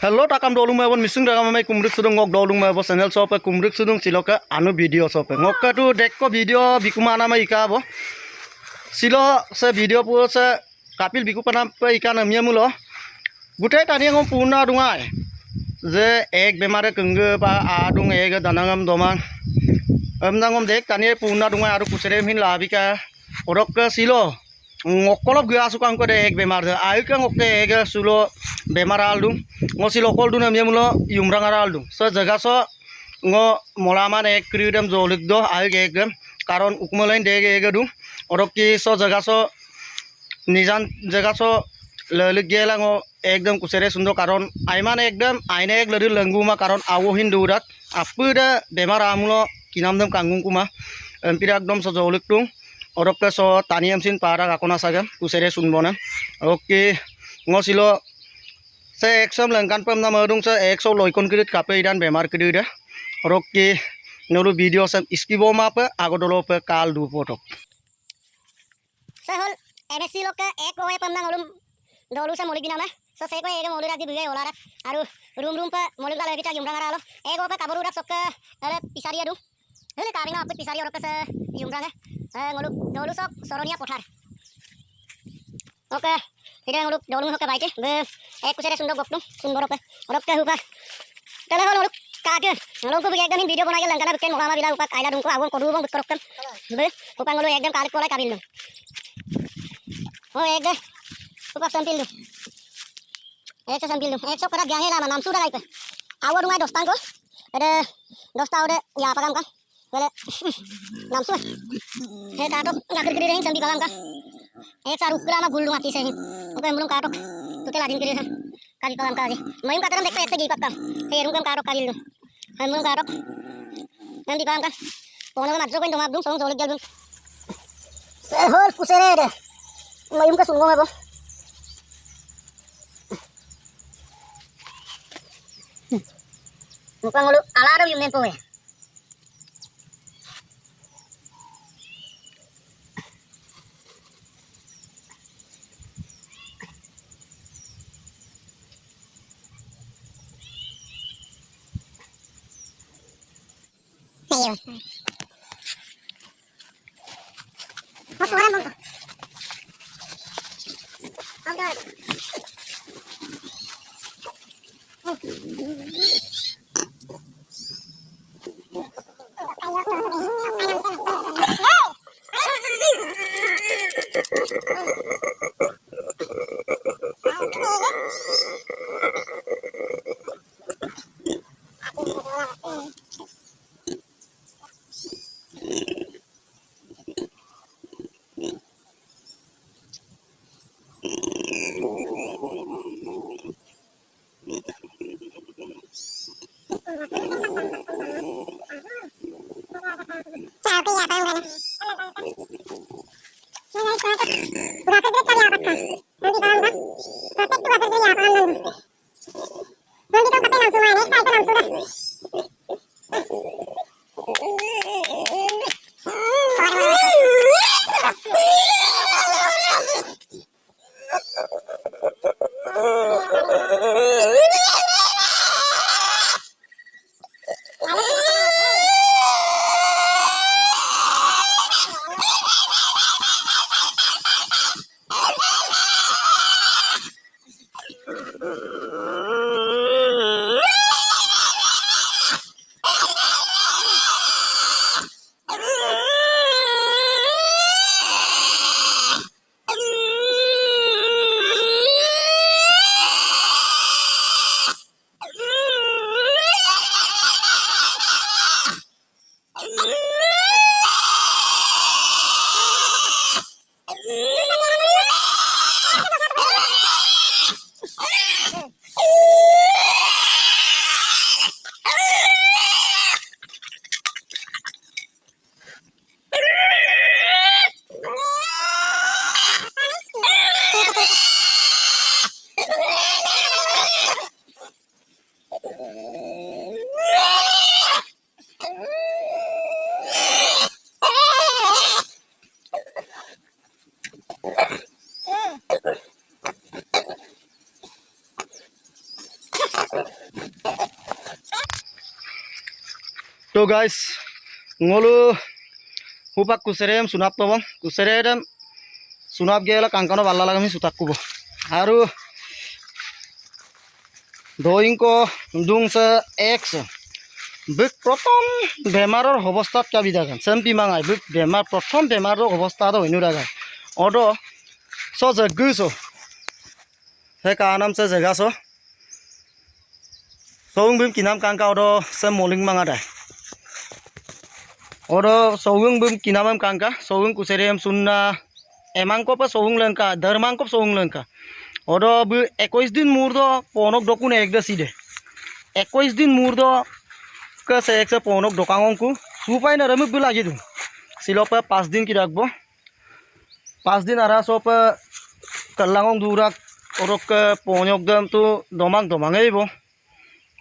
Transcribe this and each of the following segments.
Hello takam dolung mai bon misung takam mai kumrik sudung ngok dolung mai bo channel shop kumrik sudung siloka anu video shop ngok ka tu dekko video bikumana mai ka bo silo se video pu se kapil bikupana pe ikan amia mulo gutai tani ngom puna dungai je ek bemare kengge ba adung ek danangam domang amnangom dek tani puna dungai aru kusere min labika orok ke silo ngokolop gua suka ko de ek bemar ayu ka ngokte ek sulo bemar aldung ngosi lokol duna mia mulo yumrang aldung so jaga so ngo molaman ek krudem jolik do ayu ek karon ukmalain de ek du orok ki so jaga so nijan jaga so lelik gela ngo ekdam kusere sundo karon aiman ekdam aine ek lari languma karon awo hin durak apuda bemar amulo kinamdam kangung kuma empira ekdam so jolik tung orok ke so taniam sin para kakona saga kusere sunbona oke ngosilo se exam langkan pam na madung se exo loikon kredit kape dan bemar kredit orok ke nolu video sam iskibo ma pe agodolo pe kal du foto se hol MSc lok ke ek oe pam na ngolum dolu se molik dinama so se ko ege moluk rak di bigai olara aru room pe molik la legita yumrang ara lo ego pe kaburu rak sok ke ale pisari adu hele karina apit pisari orok ke se yumrang ngoluk dolu sok soronia pothar oke tidak ngoluk dolu hoke baike be ek kusere sundo goktum sunboro pe orok ke hupa tele hol ngoluk kage ngoluk ko ekdam in video बनाके लंकाना बिकन मोलामा बिला उpa आइला दुंको आगो code बंग बिकरकम बे उpa ngoluk ekdam काल Cola काबिल दु ओ एक उpa sampil दु एक से sampil दु एक सो करा ग्यांगे लामा नाम सुदा लाइpe our दुंगा dostang ko ada dosta udah ya apa kam kan Wala namsu he katok ngakir kiri reng sambil kalam kan ek saru kira ma gulu mati sehin oke belum katok tutel adin kiri kali kalam kaji main kataram dekta ette gi pakam he erum kam katok kalil han belum katok nanti kalam kan pono ka matjo ko indom abdum song jolik jalbum se hol kusere de mayum ka sungo mebo mukang ulu alaro yum nempo ya Ayo. Mas suara mong. Agad. তো guys ngolu hupak kuserem sunap to bang kuserem sunap gela kangkano balla lagami sutak kubo haru doing ko dung se x bik protom bemaror hobostat ka bidagan sempi mangai bik bemar protom bemaror hobostat do inuragan odo so jaguso he kanam se jaga so song bim kinam kangka odo se moling mangada odo sowung bum kinamam kangka sowung kuserem sunna emangko pa sowung lengka dharmangko sowung lengka odo bu 21 din murdo ponok dokun ekda side 21 din murdo ke se ekse ponok dokangongku supai na ramuk bu lagi du silopa 5 din ki rakbo 5 din ara sopa kalangong durak orok ke ponok dam tu domang domang eibo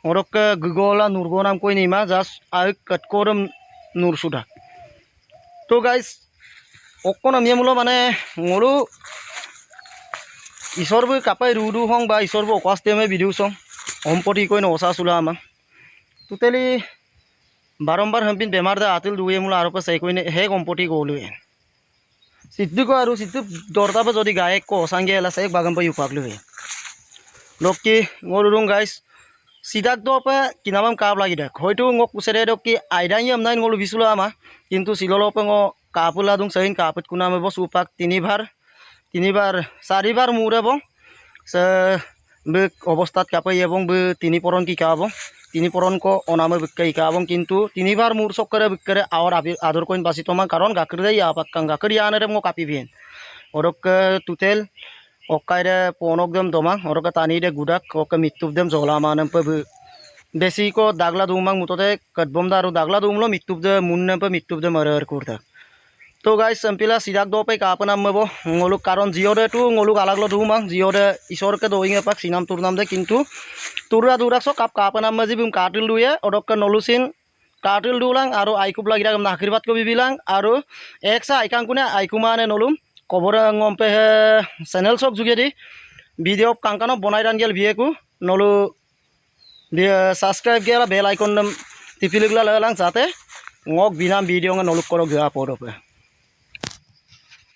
orok ke gugola nurgonam koi nima jas aik katkoram nur sudah to guys okon ami mulo mane ngolu isor bu kapai rudu hong ba isor bu okaste me video song ompoti koi no osa sula ama tuteli barombar hampin bemar da atil duye mulo aropa sai koi ne he ompoti golu siddu ko aru siddu dorda ba jodi gaye ko sange ela sai bagam pa upaklu he lokki ngolu rung guys sidak do pa kinamam kap lagi dak hoitu ngok kusere dok ki aidai am nai ngolu bisula ama kintu silolo pa ngo kapula dung sain kaput kuname bo supak tinibar saribar mure bong se be obostat kapai ebong be tini poron ki kabong tini poron ko oname bekai kabong kintu tinibar mur sokkare bekkare awar ador koin basi toma karon gakri ya pakkang gakri anere ngo kapi bien orok tutel okaire ponok dem domang orok tani de gudak ok mittup dem jola manam pe besi ko dagla dumang mutote katbom daru dagla dumlo mittup de munne pe mittup de marer kurta to guys sampila sidak do pe kapanam mebo ngoluk karon jiode tu ngoluk alaglo dumang jiode isor ke doing pak sinam turnam de kintu turra durak so kapanam maji bum katil duye orok ke nolusin katil dulang aro aikub lagi dagam nakhirbat ko bibilang aro eksa aikang kune aikumane nolum kobora ngompe channel sok jugedi video kangkano bonai dan gel bieku nolu dia subscribe gela bell icon tipiligla lalang jate ngok binam video nga noluk korok ga podope